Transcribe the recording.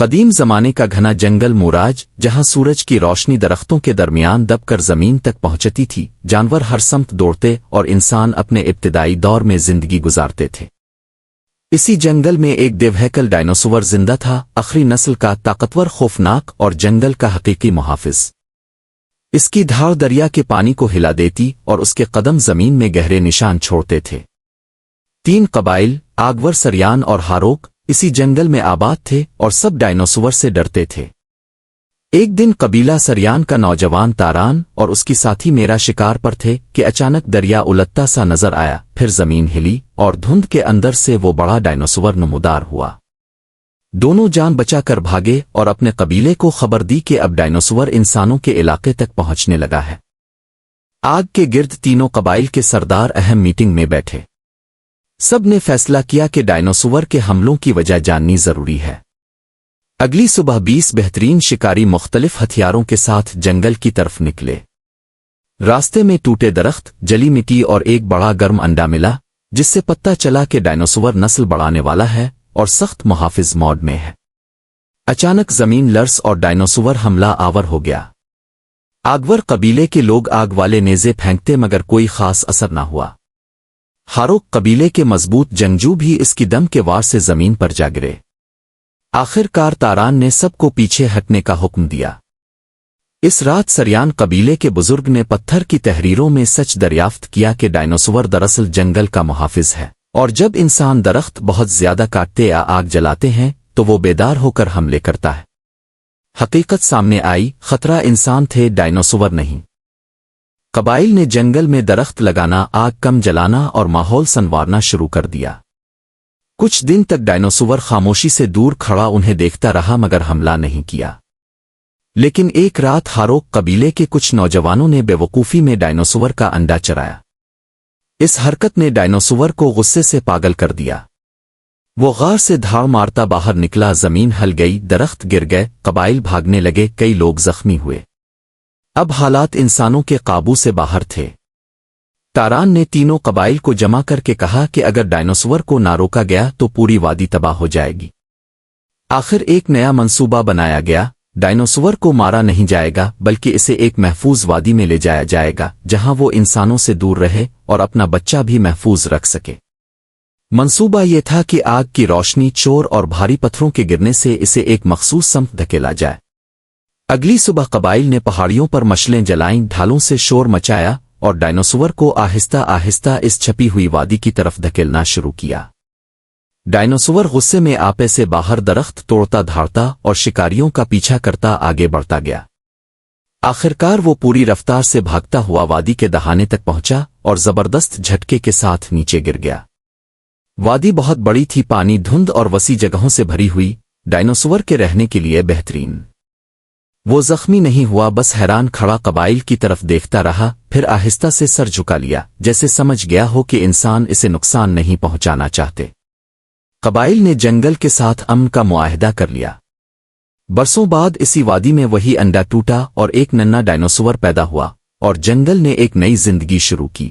قدیم زمانے کا گھنا جنگل موراج جہاں سورج کی روشنی درختوں کے درمیان دب کر زمین تک پہنچتی تھی، جانور ہر سمت دوڑتے اور انسان اپنے ابتدائی دور میں زندگی گزارتے تھے۔ اسی جنگل میں ایک دیوہیکل ڈائنوسور زندہ تھا، آخری نسل کا طاقتور، خوفناک اور جنگل کا حقیقی محافظ۔ اس کی دھاڑ دریا کے پانی کو ہلا دیتی اور اس کے قدم زمین میں گہرے نشان چھوڑتے تھے۔ 3 قبائل، آگور، سریان اور ہاروک، اسی جنگل میں آباد تھے اور سب ڈائنوسور سے ڈرتے تھے۔ ایک دن قبیلہ سریان کا نوجوان تاران اور اس کی ساتھی میرا شکار پر تھے کہ اچانک دریا الٹتا سا نظر آیا، پھر زمین ہلی اور دھند کے اندر سے وہ بڑا ڈائنوسور نمودار ہوا۔ دونوں جان بچا کر بھاگے اور اپنے قبیلے کو خبر دی کہ اب ڈائنوسور انسانوں کے علاقے تک پہنچنے لگا ہے۔ آگ کے گرد تینوں قبائل کے سردار اہم میٹنگ میں بیٹھے۔ سب نے فیصلہ کیا کہ ڈائنوسور کے حملوں کی وجہ جاننی ضروری ہے۔ اگلی صبح 20 بہترین شکاری مختلف ہتھیاروں کے ساتھ جنگل کی طرف نکلے۔ راستے میں ٹوٹے درخت، جلی مٹی اور ایک بڑا گرم انڈا ملا، جس سے پتہ چلا کہ ڈائنوسور نسل بڑھانے والا ہے اور سخت محافظ موڈ میں ہے۔ اچانک زمین لرز اور ڈائنوسور حملہ آور ہو گیا۔ آگور قبیلے کے لوگ آگ والے نیزے پھینکتے مگر کوئی خاص اثر نہ ہوا۔ ہاروک قبیلے کے مضبوط جنگجو بھی اس کی دم کے وار سے زمین پر جا گرے۔ آخر کار تاران نے سب کو پیچھے ہٹنے کا حکم دیا۔ اس رات سریان قبیلے کے بزرگ نے پتھر کی تحریروں میں سچ دریافت کیا کہ ڈائنوسور دراصل جنگل کا محافظ ہے، اور جب انسان درخت بہت زیادہ کاٹتے یا آگ جلاتے ہیں تو وہ بیدار ہو کر حملے کرتا ہے۔ حقیقت سامنے آئی، خطرہ انسان تھے، ڈائنوسور نہیں۔ قبائل نے جنگل میں درخت لگانا، آگ کم جلانا اور ماحول سنوارنا شروع کر دیا۔ کچھ دن تک ڈائنوسور خاموشی سے دور کھڑا انہیں دیکھتا رہا مگر حملہ نہیں کیا۔ لیکن ایک رات ہاروک قبیلے کے کچھ نوجوانوں نے بے وقوفی میں ڈائنوسور کا انڈا چرایا۔ اس حرکت نے ڈائنوسور کو غصے سے پاگل کر دیا۔ وہ غار سے دھاڑ مارتا باہر نکلا، زمین ہل گئی، درخت گر گئے، قبائل بھاگنے لگے، کئی لوگ زخمی ہوئے۔ اب حالات انسانوں کے قابو سے باہر تھے۔ تاران نے تینوں قبائل کو جمع کر کے کہا کہ اگر ڈائنوسور کو نہ روکا گیا تو پوری وادی تباہ ہو جائے گی۔ آخر ایک نیا منصوبہ بنایا گیا۔ ڈائنوسور کو مارا نہیں جائے گا بلکہ اسے ایک محفوظ وادی میں لے جایا جائے گا جہاں وہ انسانوں سے دور رہے اور اپنا بچہ بھی محفوظ رکھ سکے۔ منصوبہ یہ تھا کہ آگ کی روشنی، چور اور بھاری پتھروں کے گرنے سے اسے ایک مخصوص سمت دھکیلا جائے۔ اگلی صبح قبائل نے پہاڑیوں پر مشلیں جلائیں، ڈھالوں سے شور مچایا اور ڈائنوسور کو آہستہ آہستہ اس چھپی ہوئی وادی کی طرف دھکیلنا شروع کیا۔ ڈائنوسور غصے میں آپے سے باہر درخت توڑتا دھاڑتا اور شکاریوں کا پیچھا کرتا آگے بڑھتا گیا۔ آخرکار وہ پوری رفتار سے بھاگتا ہوا وادی کے دہانے تک پہنچا اور زبردست جھٹکے کے ساتھ نیچے گر گیا۔ وادی بہت بڑی تھی، پانی، دھند اور وسیع جگہوں سے بھری ہوئی، ڈائنوسور کے رہنے کے لیے بہترین۔ وہ زخمی نہیں ہوا، بس حیران کھڑا قبائل کی طرف دیکھتا رہا، پھر آہستہ سے سر جھکا لیا، جیسے سمجھ گیا ہو کہ انسان اسے نقصان نہیں پہنچانا چاہتے۔ قبائل نے جنگل کے ساتھ امن کا معاہدہ کر لیا۔ برسوں بعد اسی وادی میں وہی انڈا ٹوٹا اور ایک ننھا ڈائنوسور پیدا ہوا، اور جنگل نے ایک نئی زندگی شروع کی۔